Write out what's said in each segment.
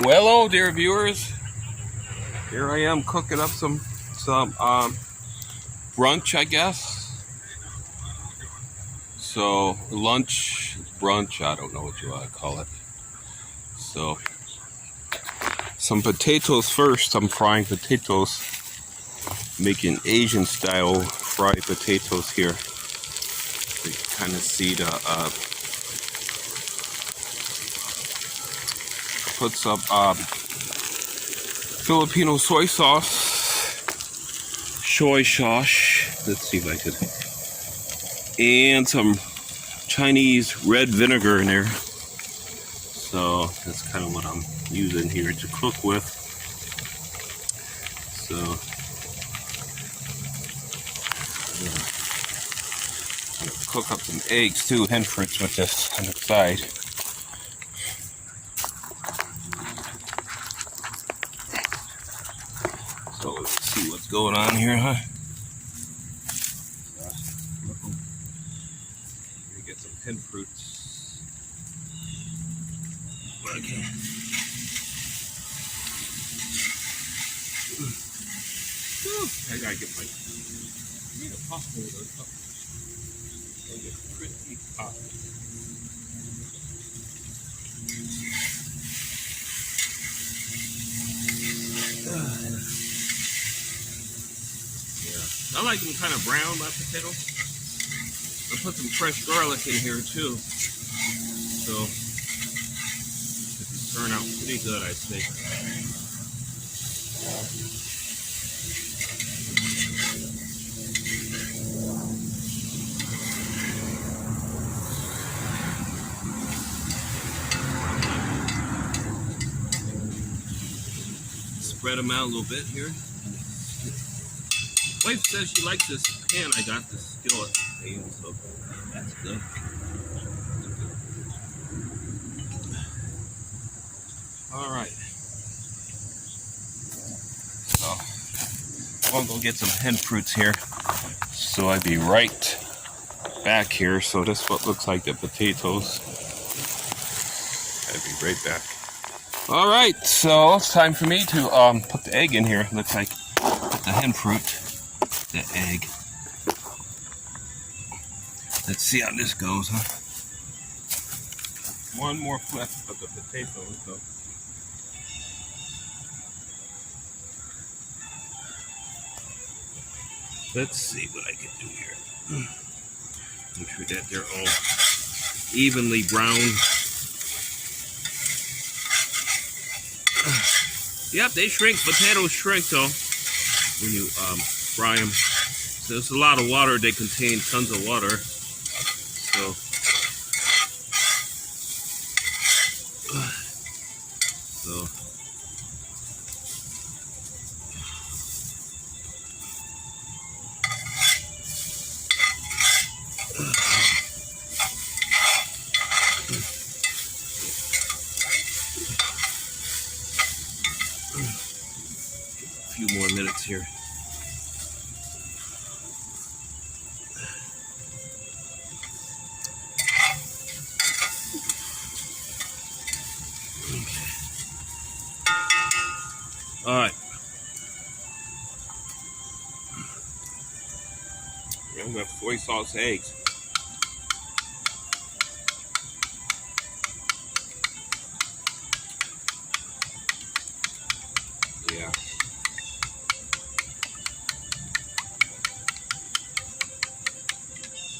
Well, hello, dear viewers. Here I am cooking up some brunch, I guess. So lunch, brunch, I don't know what you want to call it. So some potatoes first. I'm frying potatoes, making Asian style fried potatoes here. So you kind of see the put some Filipino soy sauce, soy sauce. Let's see if I could, and some Chinese red vinegar in there. So that's kind of what I'm using here to cook with. So I'm gonna cook up some eggs too, hen frites with this on the side. So let's see what's going on here, huh? Get some hen fruits. Okay. I gotta get my. I need a pot holder. I get a pretty pot. Yeah, I like them kind of brown, my potatoes. I put some fresh garlic in here too, so it can turn out pretty good, I think. Spread them out a little bit here. Wife says she likes this pan I got, this skillet pan, so that's good. Alright. So, I'm gonna go get some hen fruits here. So I'll be right back here. So this is what looks like the potatoes. I'll be right back. Alright, so it's time for me to put the egg in here. Looks like the hen fruit. The egg. Let's see how this goes, huh? One more flip of the potatoes, though. Let's see what I can do here. Make sure that they're all evenly browned. Yep, they shrink. Potatoes shrink, though, when you fry them. So there's a lot of water. They contain tons of water. So a few more minutes here. All right. We have soy sauce eggs. Yeah.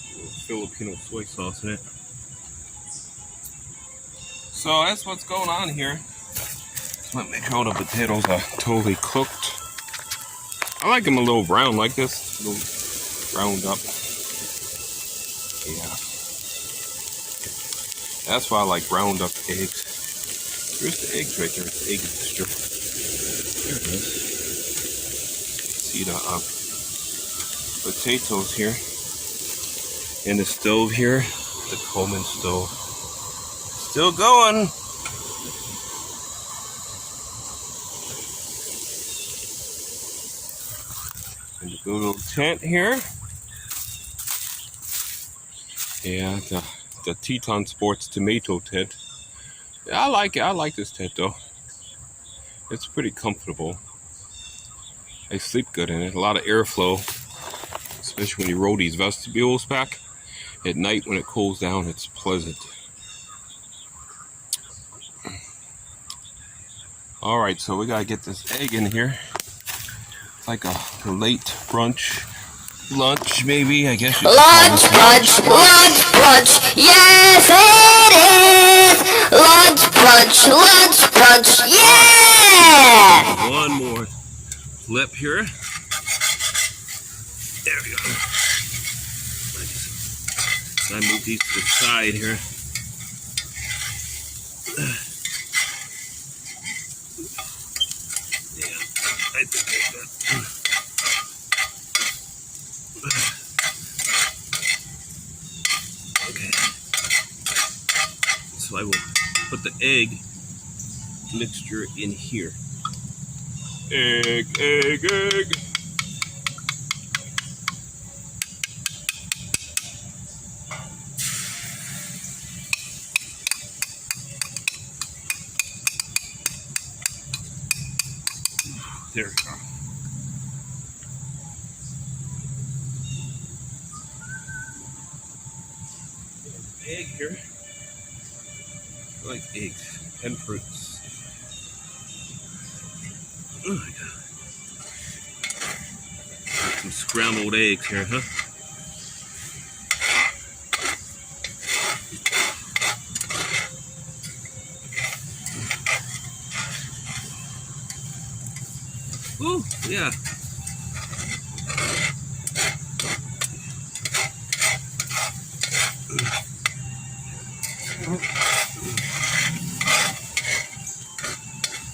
A little Filipino soy sauce in it. So that's what's going on here. Let me make sure the potatoes are totally cooked. I like them a little brown like this, a little browned up. Yeah. That's why I like browned up eggs. Here's the eggs right there. It's the egg mixture. There it is. See the potatoes here in the stove here. The Coleman stove. Still going. And the good little tent here. Yeah, the Teton Sports tomato tent. Yeah, I like it. I like this tent though. It's pretty comfortable. I sleep good in it. A lot of airflow, especially when you roll these vestibules back. At night when it cools down, it's pleasant. Alright, so we gotta get this egg in here. Like a late brunch, lunch maybe, I guess you could call this Lunch brunch, yes it is! Lunch brunch, yeah! One more flip here. There we go. I move these to the side here. Yeah, I think that's good. Okay. So I will put the egg mixture in here. Egg. There we go. Egg here. I like eggs and fruits. Oh my god. Some scrambled eggs here, huh? Oh, yeah.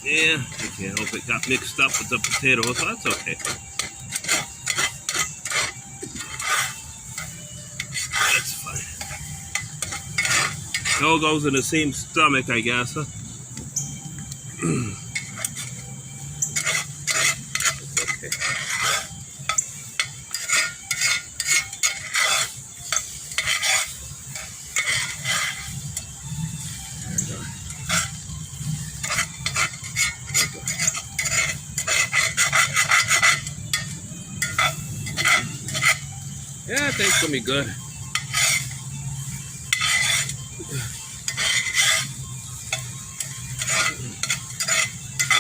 Yeah, I can't help it. Got mixed up with the potatoes, so that's okay. That's fine. It all goes in the same stomach, I guess, huh? Okay. Yeah, I think it's gonna be good.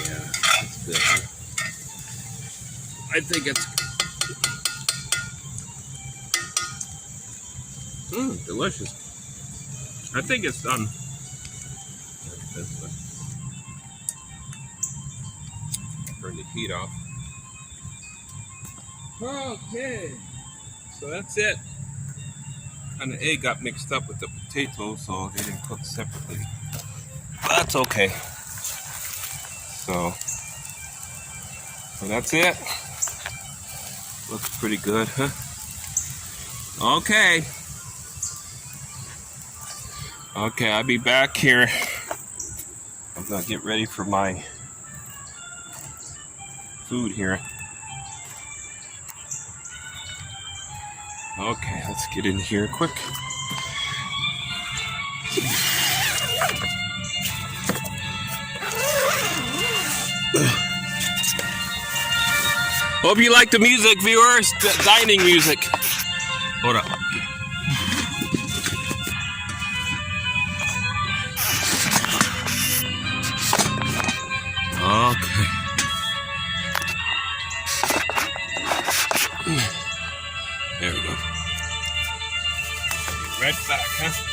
Yeah, it's good. I think it's delicious. I think it's done. Turn the heat off. Okay, so that's it. And the egg got mixed up with the potatoes, so they didn't cook separately. But that's okay. So that's it. Looks pretty good, huh? Okay. Okay, I'll be back here. I'm gonna get ready for my food here. Okay, let's get in here quick. Hope you like the music, viewers. Dining music. Hold up. Okay. There we go. Right back, huh?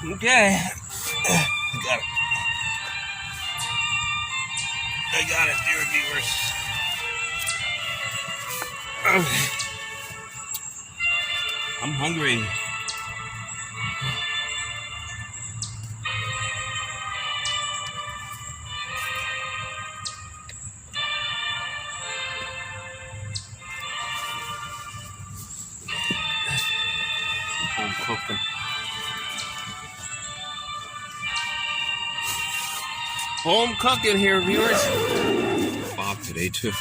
Okay. Got it. I got it, dear viewers. Okay. I'm hungry. Home cooking. Home cooking here, viewers. Bob today too.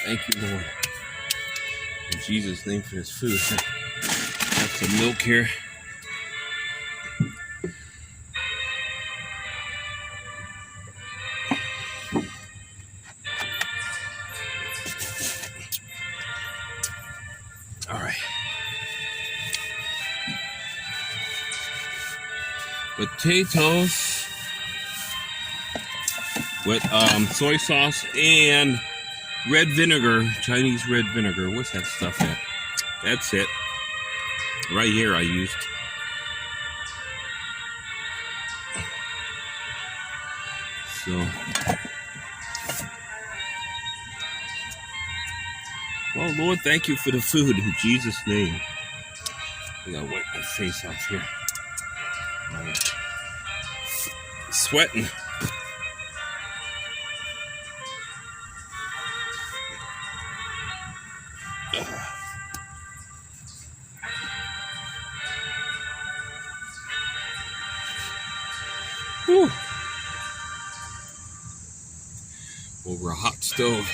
Thank you, Lord. In Jesus' name for this food. Got some milk here. All right. Potatoes with soy sauce and red vinegar, Chinese red vinegar. What's that stuff at? That's it. Right here I used. So, well, Lord, thank you for the food in Jesus' name. I gotta wipe my face off here. Sweating. Whew. Over a hot stove.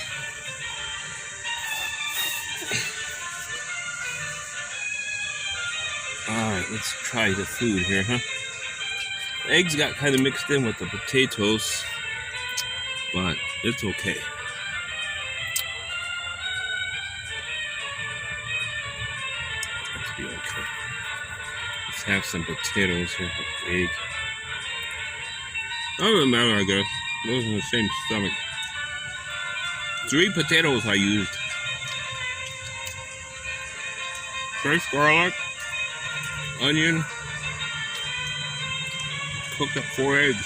Alright, let's try the food here, huh? Eggs got kind of mixed in with the potatoes, but it's okay. Let's be okay. Let's have some potatoes here with egg. Doesn't matter, I guess. Those are the same stomach. 3 potatoes I used. Fresh garlic, onion, cooked up 4 eggs.